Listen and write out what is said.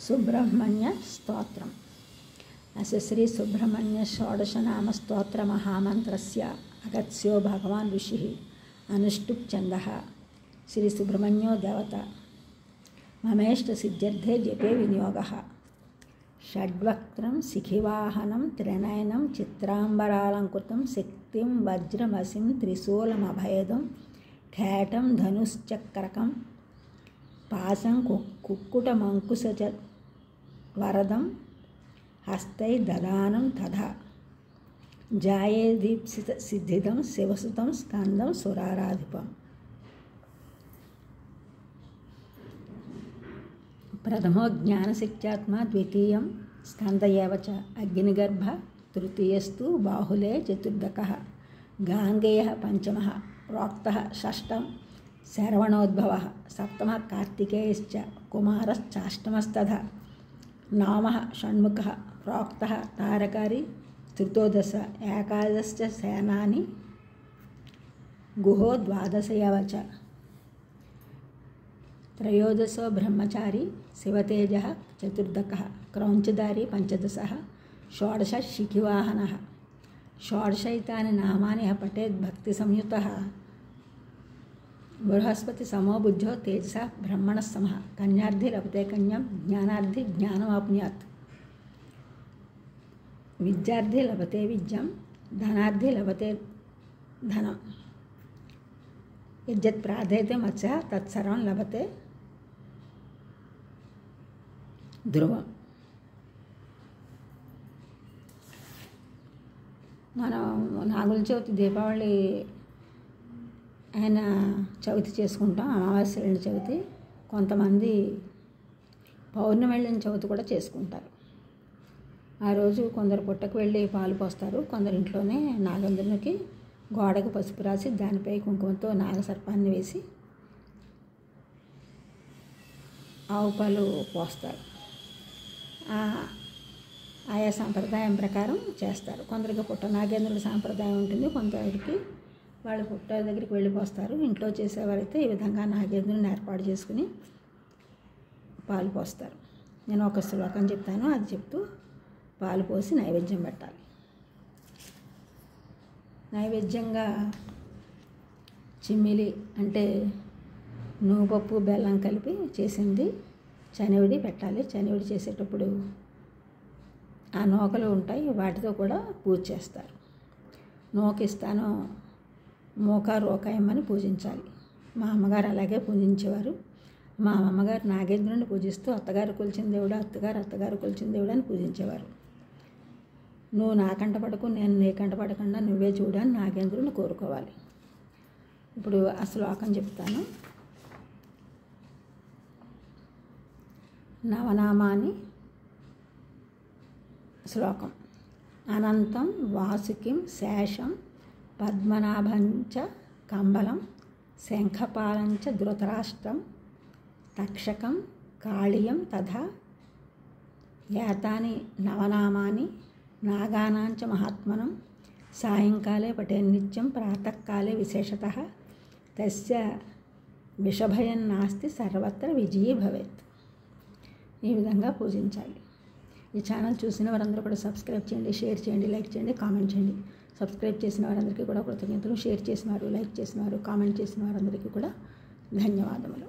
సుబ్రహ్మణ్య స్తోత్రం. అస్య శ్రీ సుబ్రహ్మణ్య షోడశనామ స్తోత్ర మహామంత్రస్య అగత్స్యో భగవాన్ ఋషిః అనుష్టుప్ ఛందః. శ్రీ సుబ్రహ్మణ్యో దేవత. మమేష్ట సిద్ధ్యర్థే జపే వినియోగః. షడ్వక్త్రం శిఖివాహనం త్రినయనం చిత్రాంబరాలంకృతం శక్తిం వజ్రమసిం త్రిశూలమభయదం ఖేటం ధనుశ్చక్రకం పాశం కుక్కుటమంకుశ వరదం హస్తై దదానం తథా జాయే దీప్సిత సిద్ధిదం శివసుతం స్కందం సురారాధిపం. ప్రథమో జ్ఞానశక్త్యాత్మ ద్వితీయం స్కంద ఏవ చ అగ్నిగర్భ తృతీయస్తు బాహులే చతుర్దకః గాంగేయః పంచమః ప్రోక్తః షష్టం శరవణోద్భవః సప్తమః కార్తికేయశ్చ కుమారశ్చాష్టమస్తథా నవమః షణ్ముఖः ప్రోక్తः తారకారి త్రితోదశ ఏకాదశ్చ సేనాని గుహో ద్వాదశ ఏవ చ త్రయోదశో బ్రహ్మచారి శివతేజः చతుర్దకः క్రౌంచదారి పంచదశः షోడశ శిఖివాహనः. షోడశైతాని నామాని పఠేద్ భక్తి సంయుతः బృహస్పతి సమో బుద్ధో తేజసా బ్రహ్మణ సమః. కన్యార్థి లభతే కన్యాం జ్ఞానార్థి జ్ఞానమాప్నుయాత్. విద్యార్థి లభతే విద్యాం ధనార్థి లభతే ధనం. యజ్జత్ ప్రార్థయతే మత్స్యః తత్సర్వం లభతే ధ్రువం. మనం నాగుల చవితి దీపావళి ఆయన చవితి చేసుకుంటాం, అమావాస్య వెళ్ళిన చవితి. కొంతమంది పౌర్ణమి వెళ్ళిన చవితి కూడా చేసుకుంటారు. ఆ రోజు కొందరు పుట్టకు వెళ్ళి పాలు పోస్తారు, కొందరు ఇంట్లోనే నాగేంద్రునికి గోడకు పసుపు రాసి దానిపై కుంకుమతో నాగసర్పాన్ని వేసి ఆవు పాలు పోస్తారు. ఆయా సాంప్రదాయం ప్రకారం చేస్తారు. కొందరికి పుట్ట నాగేంద్రుడి సాంప్రదాయం ఉంటుంది, కొందరికి వాళ్ళు పుట్ట దగ్గరికి వెళ్ళిపోస్తారు. ఇంట్లో చేసేవారైతే ఈ విధంగా నాగేంద్రుని ఏర్పాటు చేసుకుని పాలు పోస్తారు. నేను ఒక శ్లోకం చెప్తాను, అది చెప్తూ పాలు పోసి నైవేద్యం పెట్టాలి. నైవేద్యంగా చిమ్మిలి అంటే నువ్వుపప్పు బెల్లం కలిపి చేసింది చనివిడి పెట్టాలి. చనివిడి చేసేటప్పుడు ఆ నూకలు ఉంటాయి, వాటితో కూడా పూజ చేస్తారు. నూకిస్తాను మూక రోకాయమ్మని పూజించాలి. మా అమ్మగారు అలాగే పూజించేవారు. మా అమ్మగారు నాగేంద్రుని పూజిస్తూ అత్తగారు కొలిచిన దేవుడు, అత్తగారు కొలిచిన దేవుడు అని పూజించేవారు. నువ్వు నా కంట పడకు, నేను నీ కంట పడకుండా నువ్వే చూడని నాగేంద్రుని కోరుకోవాలి. ఇప్పుడు ఆ శ్లోకం చెప్తాను. నవనామాని శ్లోకం. అనంతం వాసుకిం శేషం పద్మనాభంచ కంబలం శంఖపాలంచ ధృతరాష్ట్రం తక్షకం కాళియం తథా ఏతాని నవనామాని నాగానాంచ మహాత్మనం సాయంకాలే పఠేన్నిత్యం ప్రాతకాలే విశేషతః తస్య విషభయం నాస్తి సర్వత్ర విజయీ భవేత్. ఈ విధంగా పూజించాలి. ఈ ఛానల్ చూసిన వారందరూ కూడా సబ్స్క్రైబ్ చేయండి, షేర్ చేయండి, లైక్ చేయండి, కామెంట్ చేయండి. సబ్స్క్రైబ్ చేసిన వారందరికీ కూడా కృతజ్ఞతలు. షేర్ చేసిన వారు, లైక్ చేసిన వారు, కామెంట్ చేసిన వారందరికీ కూడా ధన్యవాదములు.